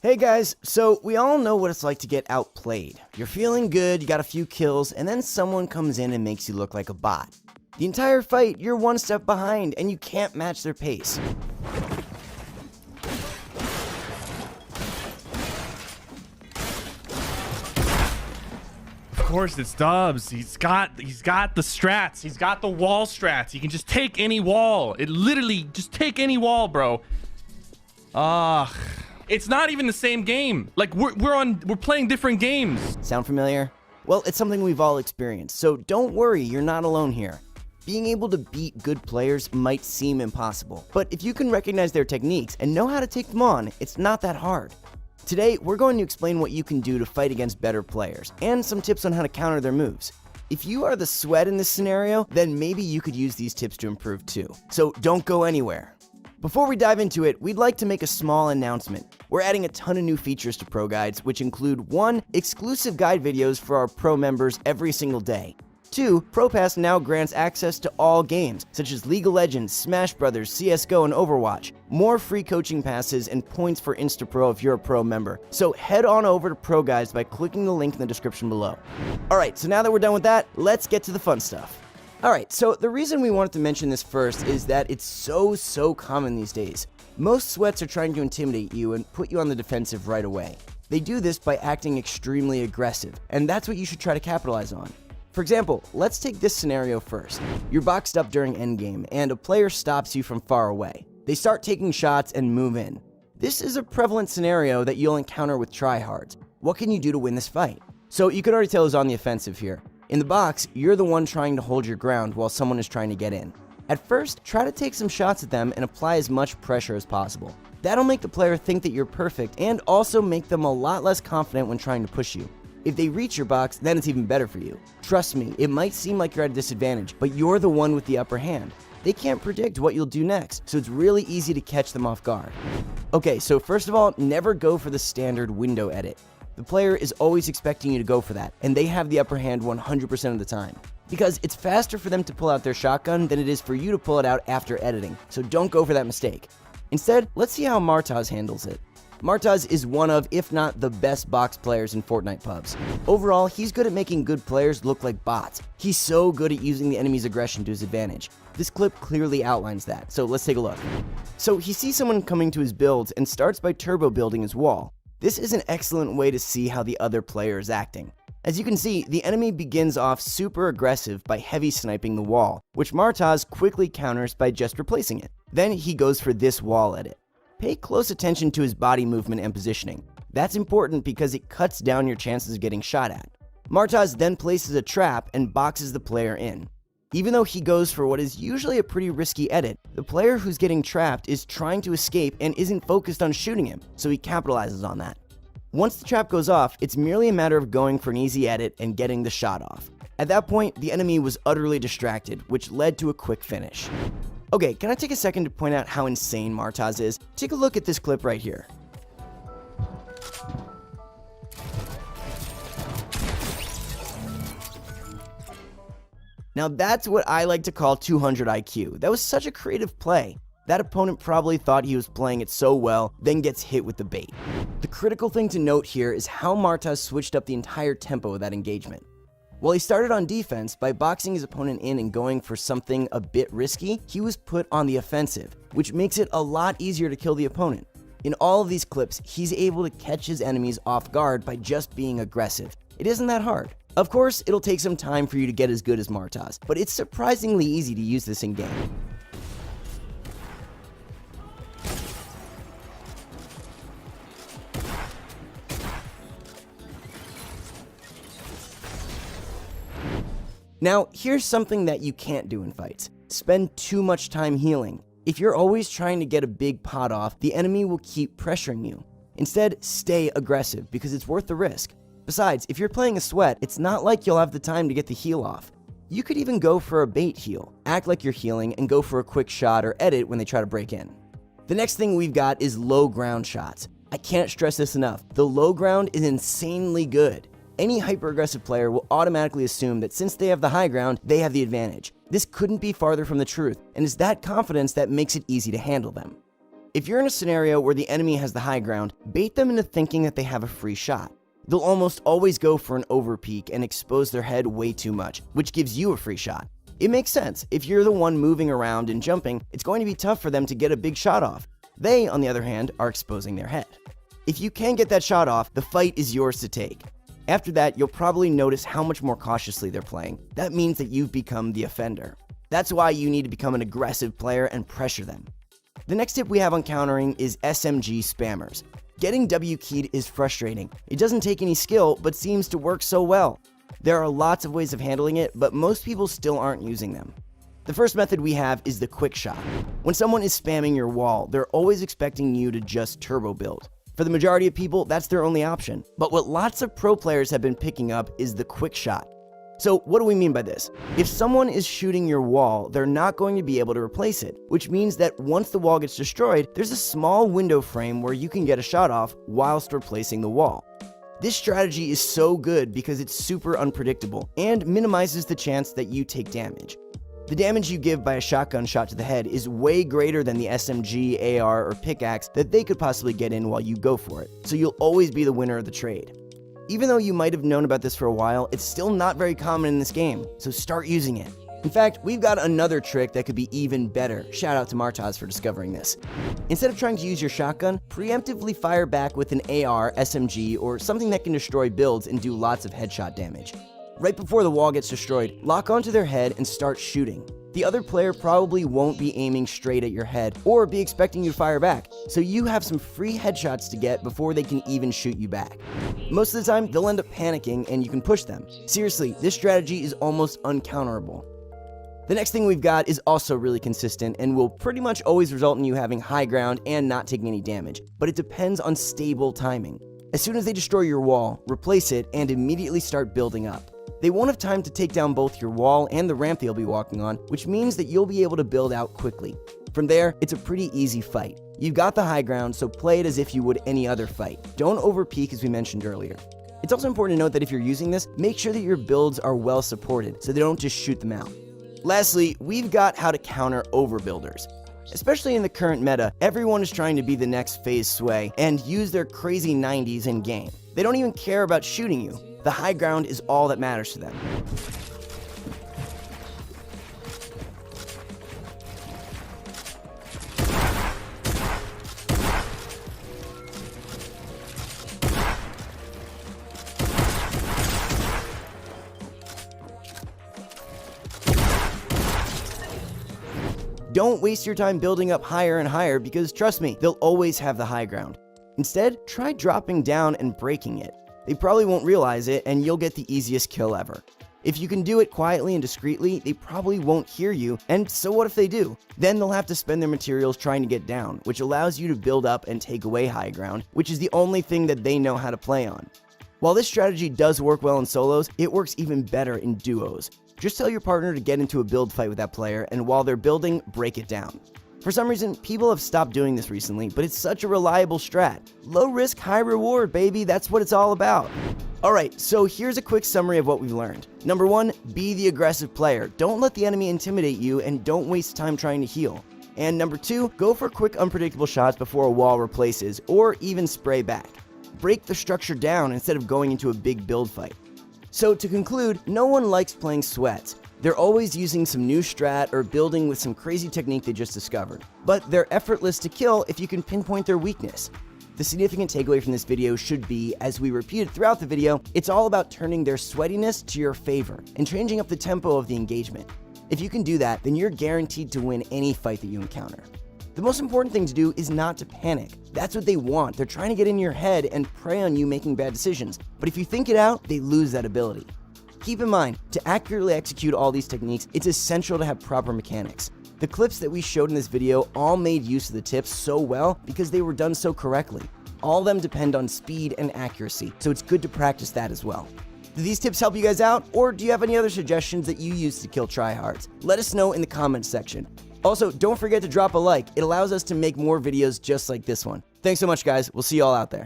Hey guys, so we all know what it's like to get outplayed. You're feeling good, you got a few kills, and then someone comes in and makes you look like a bot. The entire fight, you're one step behind, and you can't match their pace. Of course it's Dubs. He's got the strats. He's got the wall strats. He can just take any wall. It literally just take any wall, bro. It's not even the same game. Like we're playing different games. Sound familiar? Well, it's something we've all experienced, so don't worry, you're not alone here. Being able to beat good players might seem impossible, but if you can recognize their techniques and know how to take them on, it's not that hard. Today, we're going to explain what you can do to fight against better players, and some tips on how to counter their moves. If you are the sweat in this scenario, then maybe you could use these tips to improve too. So don't go anywhere. Before we dive into it, we'd like to make a small announcement. We're adding a ton of new features to Pro Guides, which include 1. Exclusive guide videos for our Pro members every single day. 2. Pro Pass now grants access to all games, such as League of Legends, Smash Brothers, CSGO, and Overwatch. More free coaching passes and points for InstaPro if you're a Pro member. So head on over to Pro Guides by clicking the link in the description below. Alright, so now that we're done with that, let's get to the fun stuff. Alright, so the reason we wanted to mention this first is that it's so common these days. Most sweats are trying to intimidate you and put you on the defensive right away. They do this by acting extremely aggressive, and that's what you should try to capitalize on. For example, let's take this scenario first. You're boxed up during endgame, and a player stops you from far away. They start taking shots and move in. This is a prevalent scenario that you'll encounter with tryhards. What can you do to win this fight? So you can already tell who's on the offensive here. In the box, you're the one trying to hold your ground while someone is trying to get in. At first, try to take some shots at them and apply as much pressure as possible. That'll make the player think that you're perfect and also make them a lot less confident when trying to push you. If they reach your box, then it's even better for you. Trust me, it might seem like you're at a disadvantage, but you're the one with the upper hand. They can't predict what you'll do next, so it's really easy to catch them off guard. Okay, so first of all, never go for the standard window edit. The player is always expecting you to go for that, and they have the upper hand 100% of the time. Because it's faster for them to pull out their shotgun than it is for you to pull it out after editing, so don't go for that mistake. Instead, let's see how Martaz handles it. Martaz is one of, if not the best box players in Fortnite pubs. Overall, he's good at making good players look like bots. He's so good at using the enemy's aggression to his advantage. This clip clearly outlines that, so let's take a look. So he sees someone coming to his builds and starts by turbo building his wall. This is an excellent way to see how the other player is acting. As you can see, the enemy begins off super aggressive by heavy sniping the wall, which Martaz quickly counters by just replacing it. Then he goes for this wall edit. Pay close attention to his body movement and positioning. That's important because it cuts down your chances of getting shot at. Martaz then places a trap and boxes the player in. Even though he goes for what is usually a pretty risky edit, the player who's getting trapped is trying to escape and isn't focused on shooting him, so he capitalizes on that. Once the trap goes off, it's merely a matter of going for an easy edit and getting the shot off. At that point, the enemy was utterly distracted, which led to a quick finish. Okay, can I take a second to point out how insane Martaz is? Take a look at this clip right here. Now that's what I like to call 200 IQ. That was such a creative play. That opponent probably thought he was playing it so well, then gets hit with the bait. The critical thing to note here is how Martaz switched up the entire tempo of that engagement. While he started on defense, by boxing his opponent in and going for something a bit risky, he was put on the offensive, which makes it a lot easier to kill the opponent. In all of these clips, he's able to catch his enemies off guard by just being aggressive. It isn't that hard. Of course, it'll take some time for you to get as good as Martaz, but it's surprisingly easy to use this in game. Now, here's something that you can't do in fights. Spend too much time healing. If you're always trying to get a big pot off, the enemy will keep pressuring you. Instead, stay aggressive because it's worth the risk. Besides, if you're playing a sweat, it's not like you'll have the time to get the heal off. You could even go for a bait heal. Act like you're healing and go for a quick shot or edit when they try to break in. The next thing we've got is low ground shots. I can't stress this enough. The low ground is insanely good. Any hyper-aggressive player will automatically assume that since they have the high ground, they have the advantage. This couldn't be farther from the truth, and it's that confidence that makes it easy to handle them. If you're in a scenario where the enemy has the high ground, bait them into thinking that they have a free shot. They'll almost always go for an overpeek and expose their head way too much, which gives you a free shot. It makes sense. If you're the one moving around and jumping, it's going to be tough for them to get a big shot off. They, on the other hand, are exposing their head. If you can get that shot off, the fight is yours to take. After that, you'll probably notice how much more cautiously they're playing. That means that you've become the offender. That's why you need to become an aggressive player and pressure them. The next tip we have on countering is SMG spammers. Getting W keyed is frustrating. It doesn't take any skill, but seems to work so well. There are lots of ways of handling it, but most people still aren't using them. The first method we have is the quick shot. When someone is spamming your wall, they're always expecting you to just turbo build. For the majority of people, that's their only option. But what lots of pro players have been picking up is the quick shot. So what do we mean by this? If someone is shooting your wall, they're not going to be able to replace it, which means that once the wall gets destroyed, there's a small window frame where you can get a shot off whilst replacing the wall. This strategy is so good because it's super unpredictable and minimizes the chance that you take damage. The damage you give by a shotgun shot to the head is way greater than the SMG, AR, or pickaxe that they could possibly get in while you go for it, so you'll always be the winner of the trade. Even though you might have known about this for a while, it's still not very common in this game, so start using it. In fact, we've got another trick that could be even better. Shout out to Martaz for discovering this. Instead of trying to use your shotgun, preemptively fire back with an AR, SMG, or something that can destroy builds and do lots of headshot damage. Right before the wall gets destroyed, lock onto their head and start shooting. The other player probably won't be aiming straight at your head or be expecting you to fire back, so you have some free headshots to get before they can even shoot you back. Most of the time, they'll end up panicking and you can push them. Seriously, this strategy is almost uncounterable. The next thing we've got is also really consistent and will pretty much always result in you having high ground and not taking any damage, but it depends on stable timing. As soon as they destroy your wall, replace it and immediately start building up. They won't have time to take down both your wall and the ramp they'll be walking on, which means that you'll be able to build out quickly. From there, it's a pretty easy fight. You've got the high ground, so play it as if you would any other fight. Don't overpeak as we mentioned earlier. It's also important to note that if you're using this, make sure that your builds are well supported so they don't just shoot them out. Lastly, we've got how to counter overbuilders. Especially in the current meta, everyone is trying to be the next FaZe Sway and use their crazy 90s in game. They don't even care about shooting you. The high ground is all that matters to them. Don't waste your time building up higher and higher because trust me, they'll always have the high ground. Instead, try dropping down and breaking it. They probably won't realize it and you'll get the easiest kill ever. If you can do it quietly and discreetly, they probably won't hear you, and so what if they do? Then they'll have to spend their materials trying to get down, which allows you to build up and take away high ground, which is the only thing that they know how to play on. While this strategy does work well in solos, it works even better in duos. Just tell your partner to get into a build fight with that player, and while they're building, break it down. For some reason, people have stopped doing this recently, but it's such a reliable strat. Low risk, high reward, baby, that's what it's all about. Alright, so here's a quick summary of what we've learned. Number 1, be the aggressive player. Don't let the enemy intimidate you, and don't waste time trying to heal. And number 2, go for quick unpredictable shots before a wall replaces, or even spray back. Break the structure down instead of going into a big build fight. So to conclude, no one likes playing sweats. They're always using some new strat or building with some crazy technique they just discovered. But they're effortless to kill if you can pinpoint their weakness. The significant takeaway from this video should be, as we repeated throughout the video, it's all about turning their sweatiness to your favor and changing up the tempo of the engagement. If you can do that, then you're guaranteed to win any fight that you encounter. The most important thing to do is not to panic. That's what they want. They're trying to get in your head and prey on you making bad decisions. But if you think it out, they lose that ability. Keep in mind, to accurately execute all these techniques, it's essential to have proper mechanics. The clips that we showed in this video all made use of the tips so well because they were done so correctly. All of them depend on speed and accuracy, so it's good to practice that as well. Do these tips help you guys out, or do you have any other suggestions that you use to kill tryhards? Let us know in the comments section. Also, don't forget to drop a like. It allows us to make more videos just like this one. Thanks so much, guys. We'll see you all out there.